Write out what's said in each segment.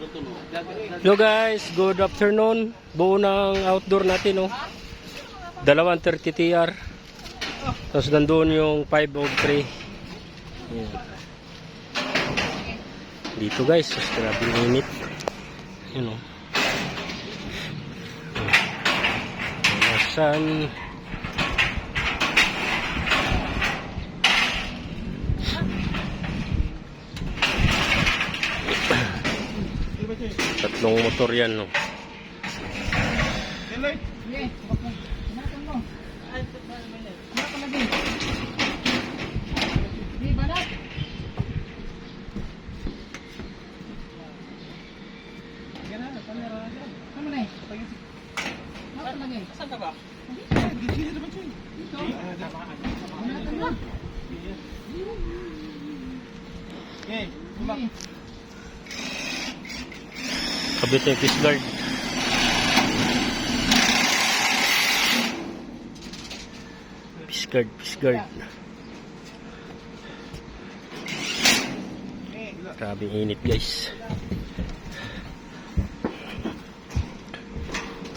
Hello guys, good afternoon. Buo ng outdoor natin, oh. 230 TR. Tapos nandun yung 503. Ayan. Dito guys, grabe yung init. Ayan, oh. Sun. Tatlong motor yan, no. Saan ka ba? Kabit yung fish guard. Fish guard. Grabe init guys.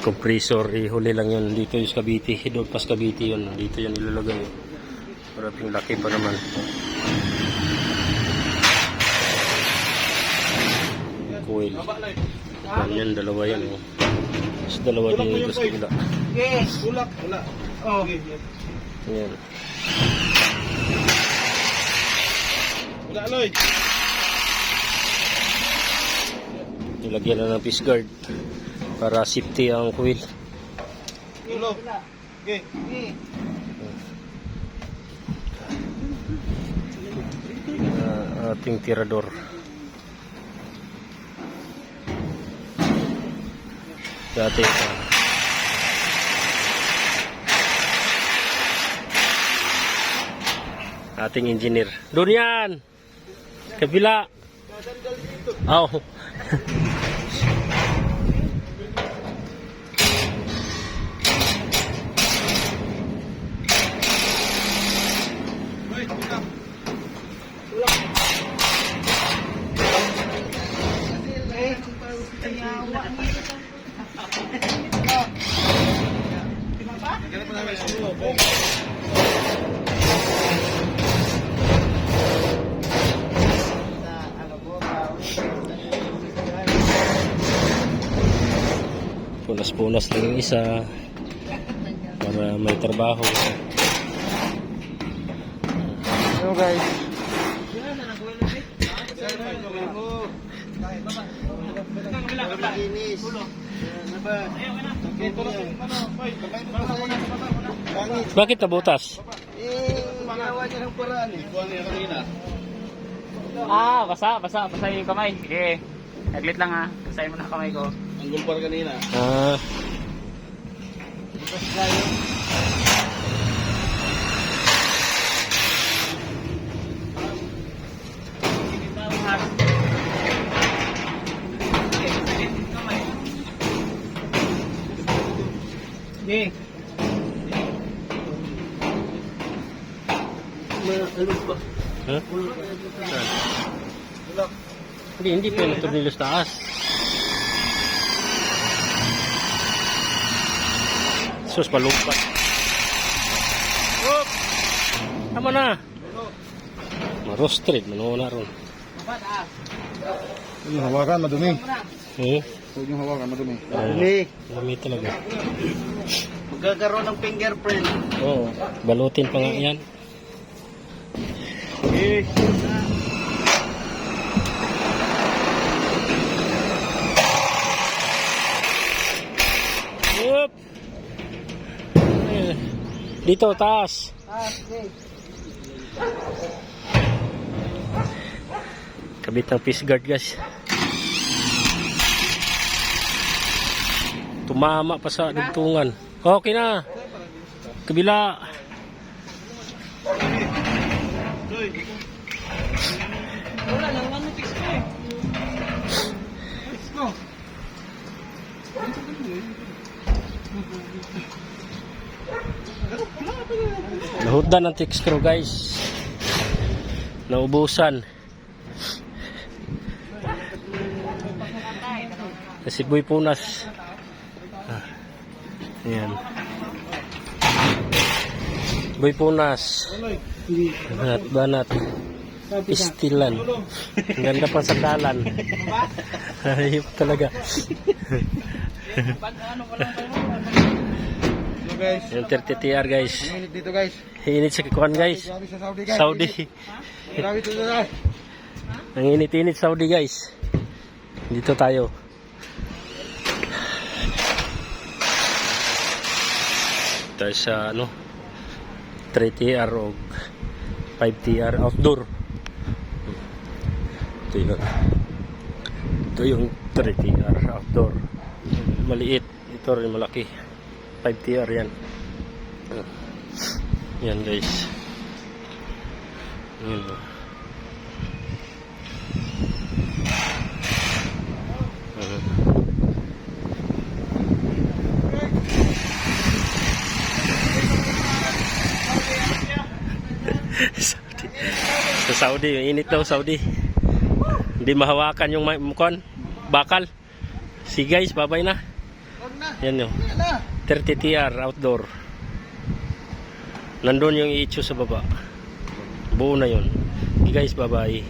Compressor, ihuli lang yun. Dito yung Cavite, doon pas Cavite yun. Dito yan ilalagay. Maraming laki pa naman. Coil. Yan, dalawa yan. Oh. Mas dalawa din dito sa kabila. Yes, ulak. Oh. Yan. Wala, Loy. Nilagyan na ng fish guard para safety ang coil. Ulo. Okay. Ating tirador. Dati ating engineer. Doon yan! Kabila! Oh. Punas-punas lang yung isa para may trabaho. Hello guys. Bakit nabutas? Ginawa niya ng paraan eh. Kuha niya kanina. Basa yung kamay. Sige. Saglit lang ha. Basahin mo na kamay ko. Ang gulpar kanina. Sige. Huh? Hindi pa yung tornillos taas. Sus, palumpat. Oop! Tama na. Marostred, manuna ron. Yung hawakan, madumi. Huwag yung hawakan, madumi. Dumi talaga. Magkakaroon ng fingerprint. Oo, balutin pa nga yan. Oop! Dito, taas. Kabit ng fish guard guys. Tumama pa sa dugtungan. Okay na. Kabila. Wala lang, ano fix ko eh. Fix ko. Nahuddan ng text crew guys. Naubusan. Si Boy Punas. Ayan. Boy Punas. Banat. Pistilan. Ang ganda pa sa dalan. Ayop talaga. So guys, Yung 30 TR guys. init dito guys. Init sa kikuan guys. Grabe sa Saudi guys. Saudi. Grabe dito guys. Ang init-init Saudi guys. Dito tayo. Tayo sa ano 3 TR o 5 TR outdoor. Ito yung 3 TR outdoor. Maliit. Ito rin malaki. 5 TR yan. Yan guys. Yan. Saudi. Sa Saudi, init daw Saudi. Hindi mahawakan yung mukuan, bakal. Si guys, babay na. Yan yun. 30 TR outdoor. Nandun yung iitso sa baba. Buo na yun. Guys, babay.